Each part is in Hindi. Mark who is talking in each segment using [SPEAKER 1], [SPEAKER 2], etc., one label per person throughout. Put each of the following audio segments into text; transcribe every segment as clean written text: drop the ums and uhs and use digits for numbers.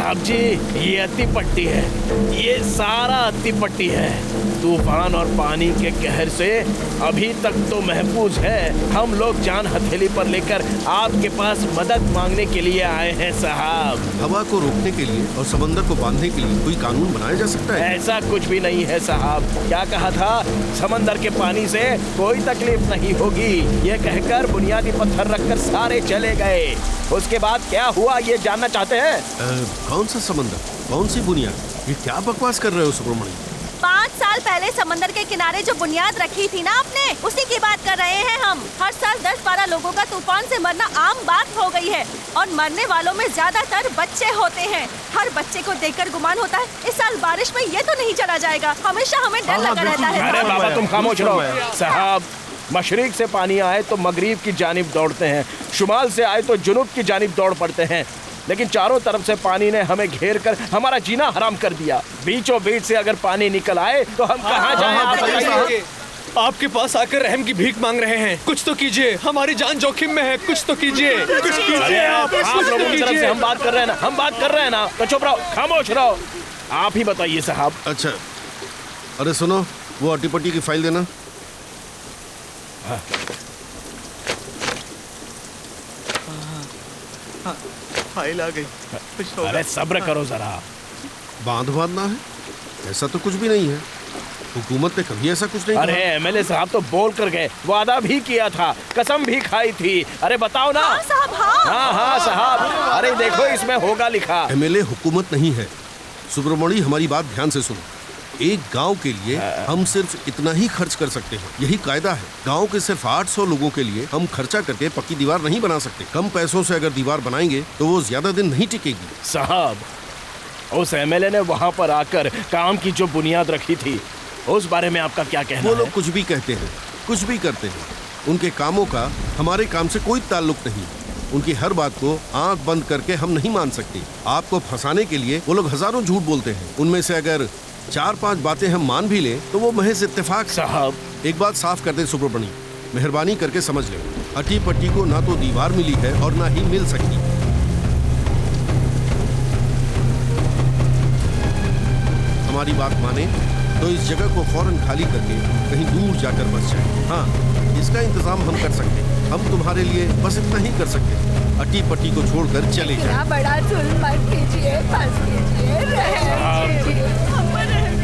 [SPEAKER 1] साहब जी, ये अत्ती पट्टी है, ये सारा अत्ती पट्टी है। तूफान और पानी के कहर से अभी तक तो महफूज है। हम लोग जान हथेली पर लेकर आपके पास मदद मांगने के लिए आए हैं साहब।
[SPEAKER 2] हवा को रोकने के लिए और समंदर को बांधने के लिए कोई कानून बनाया जा सकता है?
[SPEAKER 1] ऐसा कुछ भी नहीं है साहब। क्या कहा था? समंदर के पानी से कोई तकलीफ नहीं होगी, ये कहकर बुनियादी पत्थर रखकर सारे चले गए। उसके बाद क्या हुआ ये जानना चाहते हैं?
[SPEAKER 2] कौन सा समंदर, कौन सी बुनियाद? ये क्या बकवास कर रहे हो सुब्रमणि?
[SPEAKER 3] 5 साल पहले समंदर के किनारे जो बुनियाद रखी थी ना आपने, उसी की बात कर रहे हैं हम। हर साल 10-12 लोगों का तूफान से मरना आम बात हो गई है और मरने वालों में ज्यादातर बच्चे होते हैं। हर बच्चे को देखकर गुमान होता है इस साल बारिश में ये तो नहीं चला जाएगा। हमेशा हमें डर लगा रहता है।
[SPEAKER 1] अरे बाबा तुम खामोश रहो साहब। मशरिक से पानी आए तो मगरिब की जानिब दौड़ते हैं, शुमाल से आए तो जुनूब की जानिब दौड़ पड़ते हैं, लेकिन चारों तरफ से पानी ने हमें घेर कर हमारा जीना हराम कर दिया। बीचों बीच से अगर पानी निकल आए तो हम कहाँ जाएं?
[SPEAKER 4] आपके पास आकर रहम की भीख मांग रहे हैं। कुछ तो कीजिए, हमारी जान जोखिम में है। कुछ तो कीजिए, कुछ कीजिए।
[SPEAKER 1] आप लोगों की तरफ से हम बात कर रहे हैं ना, हम बात कर रहे हैं ना, तो चुप रहो, खामोश रहो। आप ही बताइए साहब।
[SPEAKER 2] अच्छा, अरे सुनो, वो अट्टी पट्टी की फाइल देना।
[SPEAKER 4] फाइल आ गई।
[SPEAKER 1] अरे सब्र करो जरा।
[SPEAKER 2] बांधना है? ऐसा तो कुछ भी नहीं है। हुकूमत ने कभी ऐसा कुछ नहीं कहा।
[SPEAKER 1] अरे एमएलए साहब तो बोल कर गए, वादा भी किया था, कसम भी खाई थी। अरे बताओ ना।
[SPEAKER 3] हाँ साहब, हाँ।
[SPEAKER 1] हाँ साहब। अरे देखो इसमें होगा लिखा।
[SPEAKER 2] एमएलए हुकूमत नहीं है। सुब्रमणि हमारी बात ध्यान से सुनो। एक गांव के लिए हम सिर्फ इतना ही खर्च कर सकते हैं, यही कायदा है। गांव के सिर्फ 800 लोगों के लिए हम खर्चा करके पक्की दीवार नहीं बना सकते। कम पैसों से अगर दीवार बनाएंगे तो वो ज्यादा दिन नहीं टिकेगी।
[SPEAKER 1] साहब उस एमएलए ने वहाँ पर आकर काम की जो बुनियाद रखी थी, उस बारे में आपका क्या कहना है?
[SPEAKER 2] वो लोग कुछ भी कहते हैं, कुछ भी करते हैं। उनके कामों का हमारे काम से कोई ताल्लुक नहीं। उनकी हर बात को आंख बंद करके हम नहीं मान सकते। आपको फंसाने के लिए वो लोग हजारों झूठ बोलते हैं। उनमें से अगर 4-5 बातें हम मान भी लें तो वो महज इत्तेफाक।
[SPEAKER 1] साहब
[SPEAKER 2] एक बात साफ कर दे सुब्रमणि, मेहरबानी करके समझ ले, अटी पट्टी को ना तो दीवार मिली है और ना ही मिल सकती। हमारी बात माने तो इस जगह को फौरन खाली करके कहीं दूर जाकर बस जाए। हाँ, इसका इंतजाम हम कर सकते हैं। हम तुम्हारे लिए बस इतना ही कर सकते हैं। अटी पट्टी को छोड़कर चले जाए।
[SPEAKER 5] बड़ा जुल्म मत कीजिए, बस कीजिए, रहम कीजिए।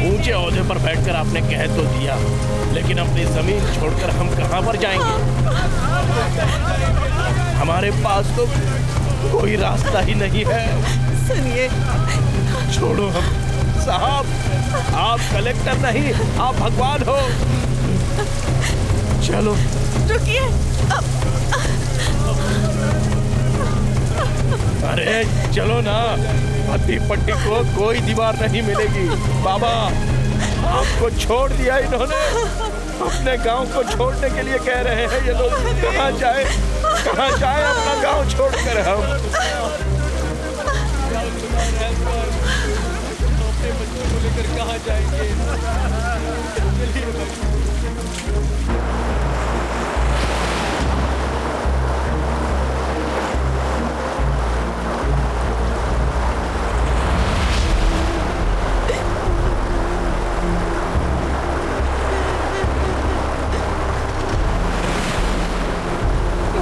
[SPEAKER 1] ऊंचे ओहदे पर बैठकर आपने कह तो दिया, लेकिन अपनी जमीन छोड़कर हम कहां पर जाएंगे? हमारे पास तो कोई रास्ता ही नहीं है।
[SPEAKER 3] सुनिए,
[SPEAKER 1] छोड़ो हम। साहब आप कलेक्टर नहीं, आप भगवान हो। चलो
[SPEAKER 3] रुकिए।
[SPEAKER 1] अरे चलो ना, अत्ती पट्टी को कोई दीवार नहीं मिलेगी। बाबा आपको छोड़ दिया इन्होंने, अपने गांव को छोड़ने के लिए कह रहे हैं ये लोग। कहाँ जाए अपना गांव छोड़कर हम?
[SPEAKER 4] अपने बच्चों को लेकर कहाँ जाएंगे?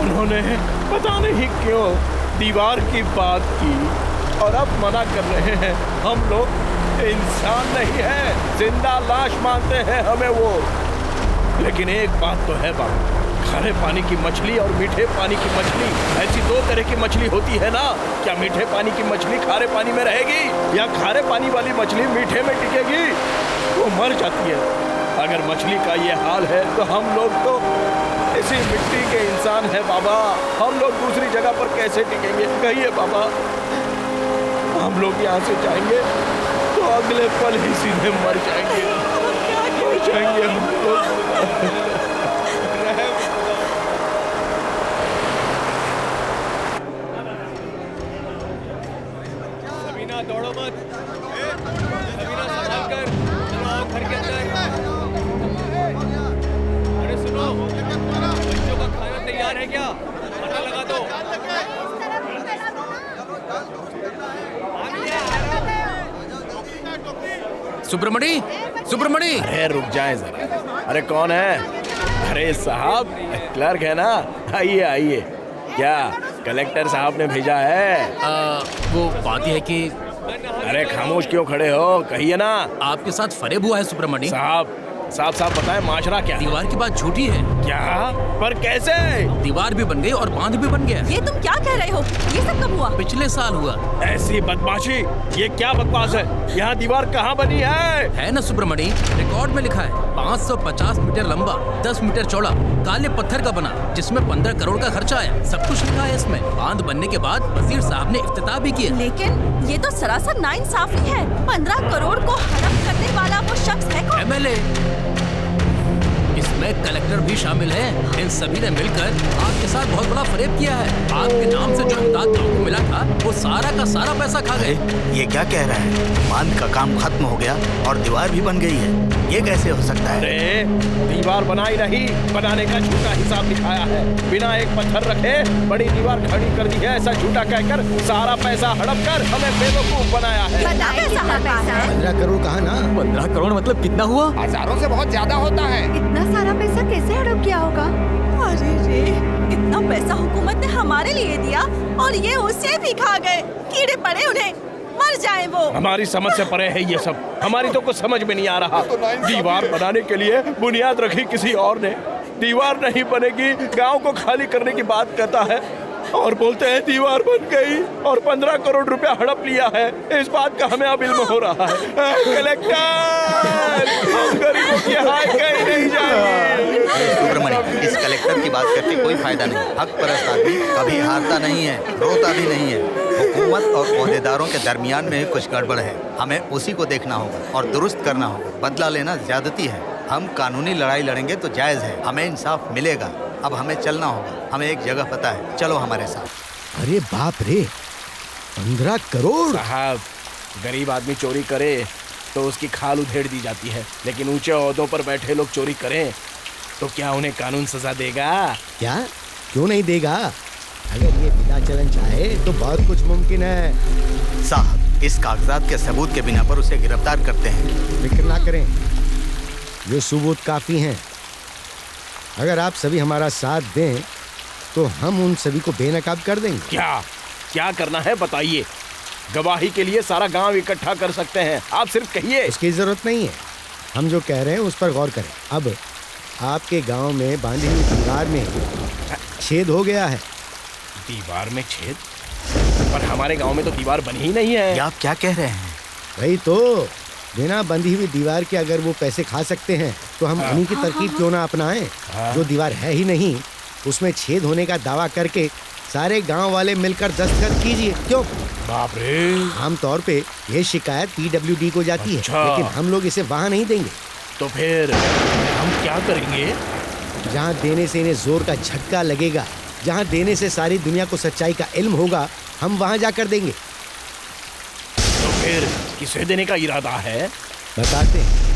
[SPEAKER 1] उन्होंने पता नहीं क्यों दीवार की बात की और अब मना कर रहे हैं। हम लोग इंसान नहीं है, जिंदा लाश मानते हैं हमें वो। लेकिन एक बात तो है बाबा, खारे पानी की मछली और मीठे पानी की मछली, ऐसी 2 तरह की मछली होती है ना। क्या मीठे पानी की मछली खारे पानी में रहेगी या खारे पानी वाली मछली मीठे में टिकेगी? वो मर जाती है। अगर मछली का ये हाल है तो हम लोग तो इसी मिट्टी के इंसान है बाबा। हम लोग दूसरी जगह पर कैसे टिकेंगे? कहिए बाबा। हम लोग यहाँ से जाएंगे तो अगले पल ही सीधे मर जाएंगे हम लोग।
[SPEAKER 4] सबीना दौड़ो मत, सबीना संभाल कर चलो, आओ घर के अंदर। अरे सुनो, बच्चों का खाना तैयार है क्या? पता लगा दो।
[SPEAKER 6] सुब्रमणी, सुब्रमणी।
[SPEAKER 1] अरे रुक जाए जरा। अरे कौन है? अरे साहब, क्लर्क है ना? आइए आइए। क्या कलेक्टर साहब ने भेजा है?
[SPEAKER 6] वो बात यह है कि
[SPEAKER 1] अरे खामोश क्यों खड़े हो, कहिए ना।
[SPEAKER 6] आपके साथ फरेब हुआ है सुब्रमणी।
[SPEAKER 1] साहब साफ साफ बताएं, माशरा क्या है?
[SPEAKER 6] दीवार की बात झूठी है।
[SPEAKER 1] क्या? पर कैसे?
[SPEAKER 6] दीवार भी बन गई और बांध भी बन गया।
[SPEAKER 3] ये तुम क्या कह रहे हो? ये सब कब हुआ?
[SPEAKER 6] पिछले साल हुआ।
[SPEAKER 1] ऐसी बदमाशी, ये क्या बकवास है? यहाँ दीवार कहाँ बनी है
[SPEAKER 6] ना सुब्रमणी, रिकॉर्ड में लिखा है 550 मीटर लंबा, 10 मीटर चौड़ा, काले पत्थर का बना, जिसमें 15 करोड़ का खर्चा आया। सब कुछ लिखा है इसमें। बांध बनने के बाद वजीर साहब ने इफ्तिताह भी किया।
[SPEAKER 3] लेकिन ये तो सरासर नाइंसाफी है। 15 करोड़ को हड़प करने वाला वो शख्स है कौन?
[SPEAKER 6] MLA, इसमें कलेक्टर भी शामिल है। इन सभी ने मिलकर आपके साथ बहुत बड़ा फरेब किया है। आपके नाम से जो इमदाद गाँव को मिला था, वो सारा का सारा पैसा खा गए।
[SPEAKER 7] ये क्या कह रहा है? बांध का काम खत्म हो गया और दीवार भी बन गई है। ये कैसे हो सकता है?
[SPEAKER 1] अरे दीवार बनाई नहीं, बनाने का झूठा हिसाब दिखाया है। बिना एक पत्थर रखे बड़ी दीवार खड़ी कर दी है, ऐसा झूठा कहकर सारा पैसा हड़प कर हमें बेवकूफ बनाया है।
[SPEAKER 3] कितना पैसा है?
[SPEAKER 8] 15 करोड़ कहा ना?
[SPEAKER 4] 15 करोड़ मतलब कितना हुआ?
[SPEAKER 9] हजारों से बहुत ज्यादा होता है।
[SPEAKER 5] इतना सारा पैसा कैसे हड़प किया होगा?
[SPEAKER 3] अरे रे, इतना पैसा हुकूमत ने हमारे लिए दिया और ये उसे भी खा गए। कीड़े पड़े उन्हें, मर जाए वो।
[SPEAKER 1] हमारी समझ से परे है ये सब। हमारी तो कुछ समझ में नहीं आ रहा। दीवार बनाने के लिए बुनियाद रखी किसी और ने। दीवार नहीं बनेगी, गांव को खाली करने की बात करता है और बोलते हैं दीवार बन गई और 15 करोड़ रुपया हड़प लिया है। इस बात का हमें अब इल्म हो रहा है। कलेक्टर, हम गरीबों की हाय कहीं नहीं जाएंगे।
[SPEAKER 7] सुब्रमण्य, इस कलेक्टर की बात करके कोई फायदा नहीं। हक परस्त आदमी कभी हारता नहीं है, रोता भी नहीं है। हुकूमत और ओहदेदारों के दरमियान में कुछ गड़बड़ है। हमें उसी को देखना होगा और दुरुस्त करना होगा। बदला लेना ज्यादती है। हम कानूनी लड़ाई लड़ेंगे तो जायज है, हमें इंसाफ मिलेगा। अब हमें चलना होगा। हमें एक जगह पता है, चलो हमारे साथ।
[SPEAKER 8] अरे बाप रे, 15 करोड़।
[SPEAKER 1] साहब, गरीब आदमी चोरी करे तो उसकी खाल उधेड़ दी जाती है, लेकिन ऊंचे ओहदों पर बैठे लोग चोरी करें तो क्या उन्हें कानून सजा देगा?
[SPEAKER 8] क्या? क्यों नहीं देगा? अगर ये बिना चलन चाहे तो बहुत कुछ मुमकिन है।
[SPEAKER 7] साहब, इस कागजात के सबूत के बिना पर उसे गिरफ्तार करते हैं।
[SPEAKER 8] फिक्र ना करें, ये सबूत काफी हैं। अगर आप सभी हमारा साथ दें तो हम उन सभी को बेनकाब कर देंगे।
[SPEAKER 1] क्या करना है बताइए। गवाही के लिए सारा गांव इकट्ठा कर सकते हैं, आप सिर्फ कहिए।
[SPEAKER 8] उसकी जरूरत नहीं है, हम जो कह रहे हैं उस पर गौर करें। अब आपके गांव में बांधी हुई दीवार में छेद हो गया है।
[SPEAKER 1] दीवार में छेद? पर हमारे गांव में तो दीवार बनी ही नहीं है।
[SPEAKER 7] ये आप क्या कह रहे हैं?
[SPEAKER 8] वही तो, बिना बंधी हुई दीवार के अगर वो पैसे खा सकते हैं तो हम उन्हीं की तरकीब क्यों ना अपनाएं। जो दीवार है ही नहीं, उसमें छेद होने का दावा करके सारे गांव वाले मिलकर दस्तखत कीजिए। क्यों?
[SPEAKER 1] बाप रे।
[SPEAKER 8] आमतौर पे ये शिकायत PWD को जाती है, लेकिन हम लोग इसे वहाँ नहीं देंगे।
[SPEAKER 1] तो फिर हम क्या करेंगे?
[SPEAKER 8] जहाँ देने से इन्हें जोर का झटका लगेगा, जहाँ देने से सारी दुनिया को सच्चाई का इल्म होगा, हम वहाँ जाकर देंगे।
[SPEAKER 1] तो फिर किसे देने का इरादा है?
[SPEAKER 8] बताते हैं।